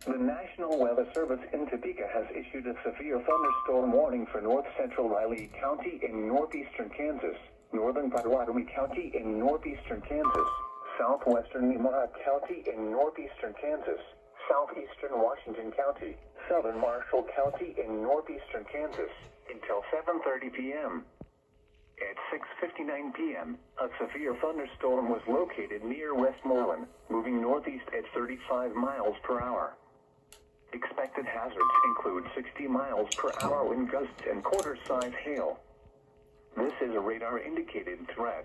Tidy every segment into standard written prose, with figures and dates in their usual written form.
The National Weather Service in Topeka has issued a severe thunderstorm warning for north-central Riley County in northeastern Kansas, northern Potawatomi County in northeastern Kansas, southwestern Nemaha County in northeastern Kansas, southeastern Washington County, southern Marshall County in northeastern Kansas, until 7:30 p.m. At 6:59 p.m., a severe thunderstorm was located near Westmoreland, moving northeast at 35 miles per hour. Expected hazards include 60 miles per hour wind gusts and quarter-size hail. This is a radar-indicated threat.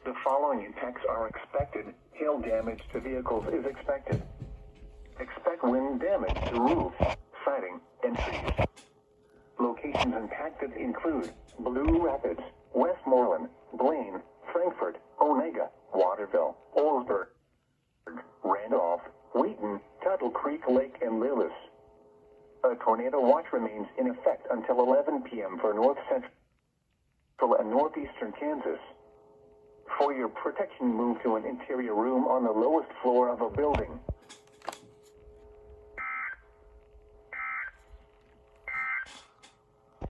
The following impacts are expected. Hail damage to vehicles is expected. Expect wind damage to roofs, siding, and trees. Locations impacted include Blue Rapids, Westmoreland, Blaine, Frankfort, Onega, Waterville, Oldsburg, Randolph, Wheaton, Tuttle Creek Lake, and Lillis. A tornado watch remains in effect until 11 p.m. for north central and northeastern Kansas. For your protection, move to an interior room on the lowest floor of a building.